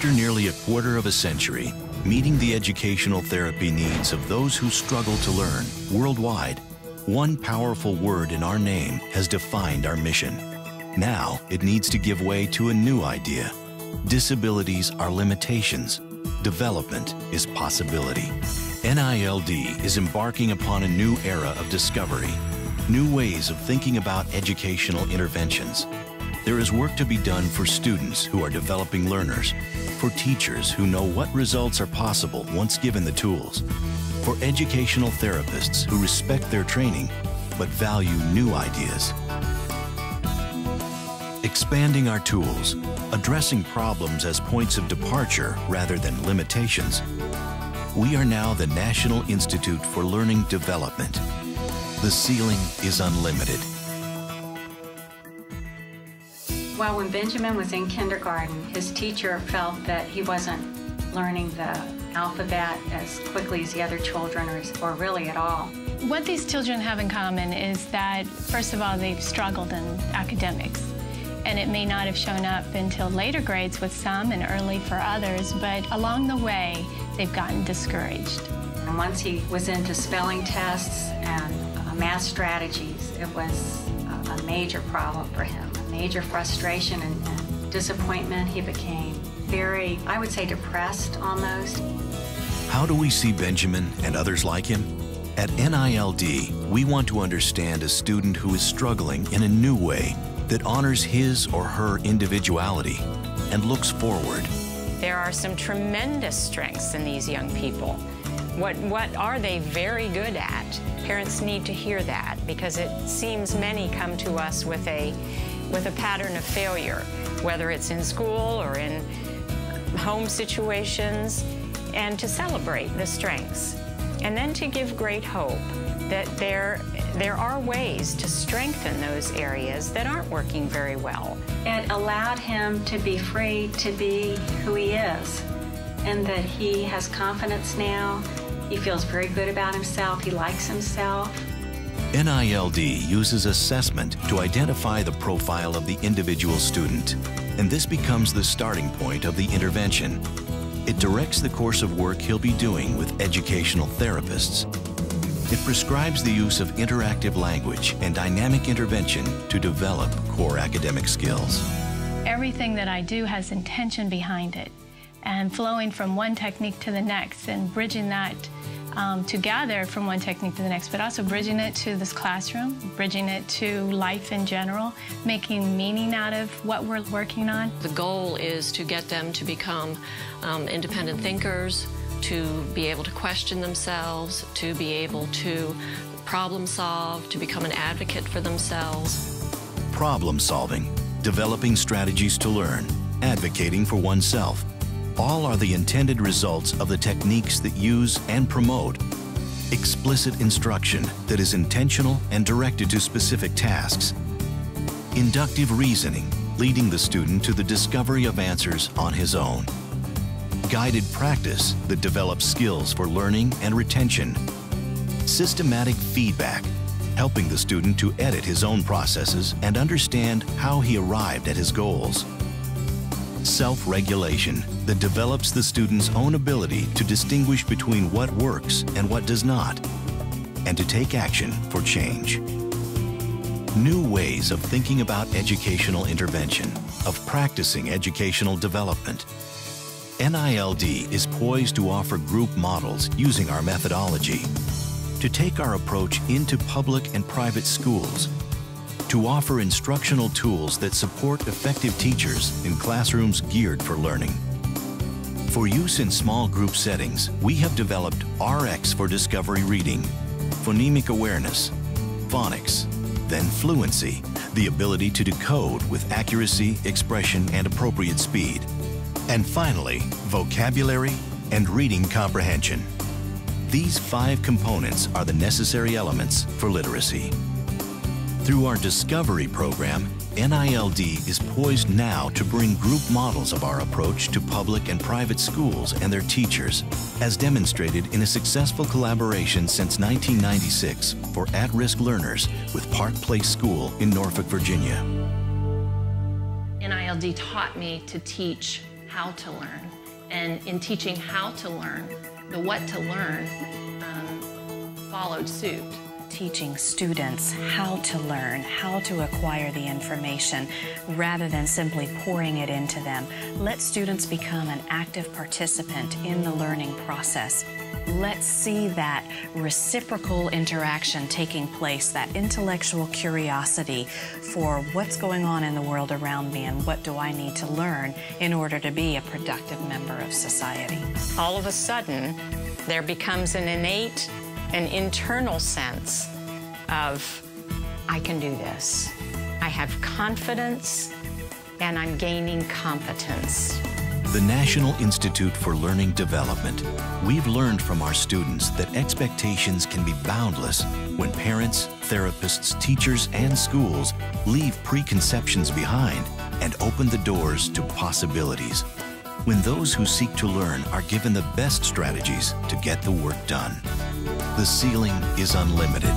After nearly a quarter of a century, meeting the educational therapy needs of those who struggle to learn worldwide, one powerful word in our name has defined our mission. Now, it needs to give way to a new idea. Disabilities are limitations. Development is possibility. NILD is embarking upon a new era of discovery, new ways of thinking about educational interventions. There is work to be done for students who are developing learners, for teachers who know what results are possible once given the tools, for educational therapists who respect their training but value new ideas. Expanding our tools, addressing problems as points of departure rather than limitations. We are now the National Institute for Learning Development. The ceiling is unlimited. Well, when Benjamin was in kindergarten, his teacher felt that he wasn't learning the alphabet as quickly as the other children, or really at all. What these children have in common is that, first of all, they've struggled in academics. And it may not have shown up until later grades with some and early for others, but along the way, they've gotten discouraged. And once he was into spelling tests and math strategies, it was a major problem for him, a major frustration and disappointment. He became very, I would say, depressed almost. How do we see Benjamin and others like him? At NILD, we want to understand a student who is struggling in a new way that honors his or her individuality and looks forward. There are some tremendous strengths in these young people. What are they very good at? Parents need to hear that, because it seems many come to us with a pattern of failure, whether it's in school or in home situations, and to celebrate the strengths. And then to give great hope that there are ways to strengthen those areas that aren't working very well. It allowed him to be free to be who he is, and that he has confidence now. He feels very good about himself. He likes himself. NILD uses assessment to identify the profile of the individual student, and this becomes the starting point of the intervention. It directs the course of work he'll be doing with educational therapists. It prescribes the use of interactive language and dynamic intervention to develop core academic skills. Everything that I do has intention behind it, and flowing from one technique to the next and bridging that together from one technique to the next, but also bridging it to this classroom, bridging it to life in general, making meaning out of what we're working on. The goal is to get them to become independent thinkers, to be able to question themselves, to be able to problem solve, to become an advocate for themselves. Problem solving, developing strategies to learn, advocating for oneself, all are the intended results of the techniques that use and promote explicit instruction that is intentional and directed to specific tasks, inductive reasoning, leading the student to the discovery of answers on his own, guided practice that develops skills for learning and retention, systematic feedback, helping the student to edit his own processes and understand how he arrived at his goals, self-regulation that develops the student's own ability to distinguish between what works and what does not, and to take action for change. New ways of thinking about educational intervention, of practicing educational development. NILD is poised to offer group models using our methodology, to take our approach into public and private schools, to offer instructional tools that support effective teachers in classrooms geared for learning. For use in small group settings, we have developed RX for discovery reading, phonemic awareness, phonics, then fluency, the ability to decode with accuracy, expression, and appropriate speed. And finally, vocabulary and reading comprehension. These 5 components are the necessary elements for literacy. Through our Discovery program, NILD is poised now to bring group models of our approach to public and private schools and their teachers, as demonstrated in a successful collaboration since 1996 for at-risk learners with Park Place School in Norfolk, Virginia. NILD taught me to teach how to learn. And in teaching how to learn, the what to learn followed suit. Teaching students how to learn, how to acquire the information, rather than simply pouring it into them. Let students become an active participant in the learning process. Let's see that reciprocal interaction taking place, that intellectual curiosity for what's going on in the world around me and what do I need to learn in order to be a productive member of society. All of a sudden, there becomes an innate and internal sense of, I can do this. I have confidence and I'm gaining competence. The National Institute for Learning Development. We've learned from our students that expectations can be boundless when parents, therapists, teachers, and schools leave preconceptions behind and open the doors to possibilities. When those who seek to learn are given the best strategies to get the work done. The ceiling is unlimited.